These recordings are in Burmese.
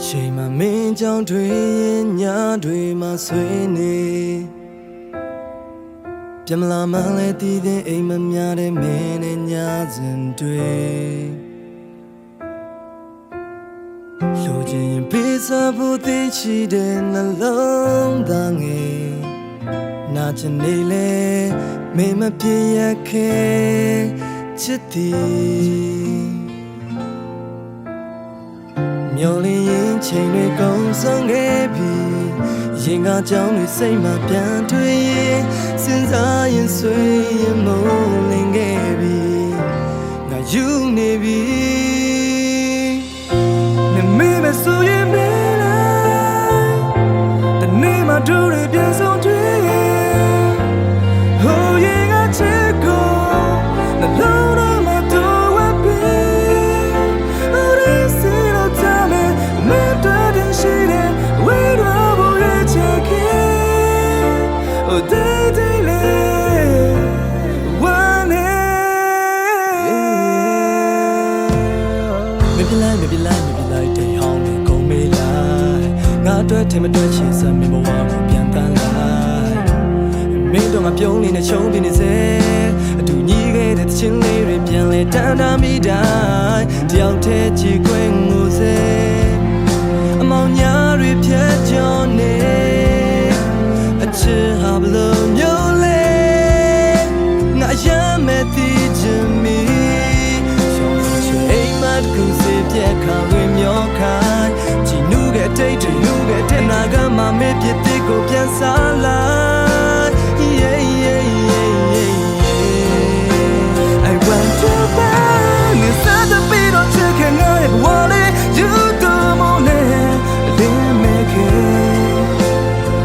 ချိန်မှမင်းကြောင့်တွေညတွေမှာဆွေးနေပြမလာမှလည်းတည်တဲ့အိမ်မများတဲ့မင်းနဲ့ညစဉ်တွေလိုချင်ပေးစားဖို့သိရှိတဲ့နှလုံးသားငယ်နာချင်နေလေမင်းမပြေရခဲ့ချစ်သည်မျောလင်းရင်ချိန်တွေကုန်ဆုံးခဲ့ပြီရင်ကကြောင်တွေစိတ်မှပြန်တွေ့ရင်စဉ်းစားရင်ဆွေးရင်မုန်းလင်းခဲ့ပြီငါယူနေပြီနေမေးမဆိုရင်မလားတနေ့မှတို့တွေပြန်ဆုံးတွေ့ဟိုရင်ကချစ်ကိုနှလုံးသားမှာတို့ဝပ်ပြီတွေ့ထင်မတွေ့ချင်စမ်းမဘဝကိုပြန်တန်းလိုက်မင်းတို့ငါပြုံးနေတဲ့ချုံးပြနေစေအတူညီခဲ့တဲ့ချင်းလေးတွေပြန်လဲတန်းတာမိတိုင်းတယောက်တည်းကြည်ခွင့်ငိုစေအမောင်ညာတွေဖြတ်ကျော်နေအချစ်ဟာဘလို့မျိုးလဲငါရမဲ့တီးချင်မီရှောင်းချင်အိမ်မတ်ကူစေပြက်ခါဝင်မျောခိုင်းကြည်နုခဲ့တိတ်တူတဲ့နာကမှမေပြစ်တဲ့ကိုပြန်စားလိုက် yeah yeah yeah yeah I want to find inside the beat of chicken I want it you do more than make it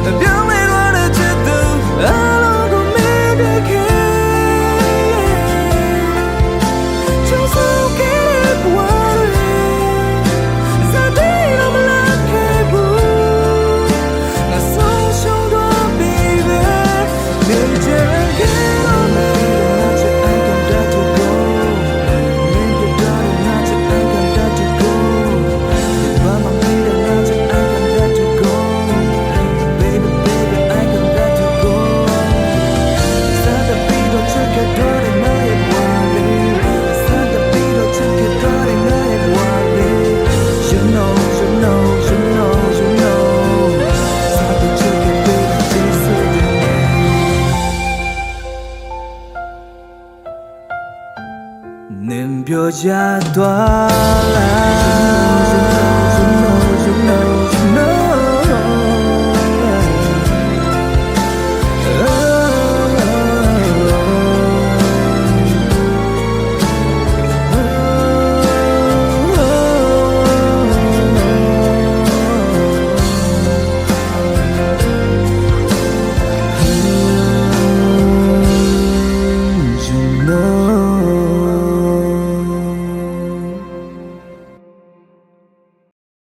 the beauty of the chitu I don't go make it just so get it water is a day of lifeပြောကြသွားလား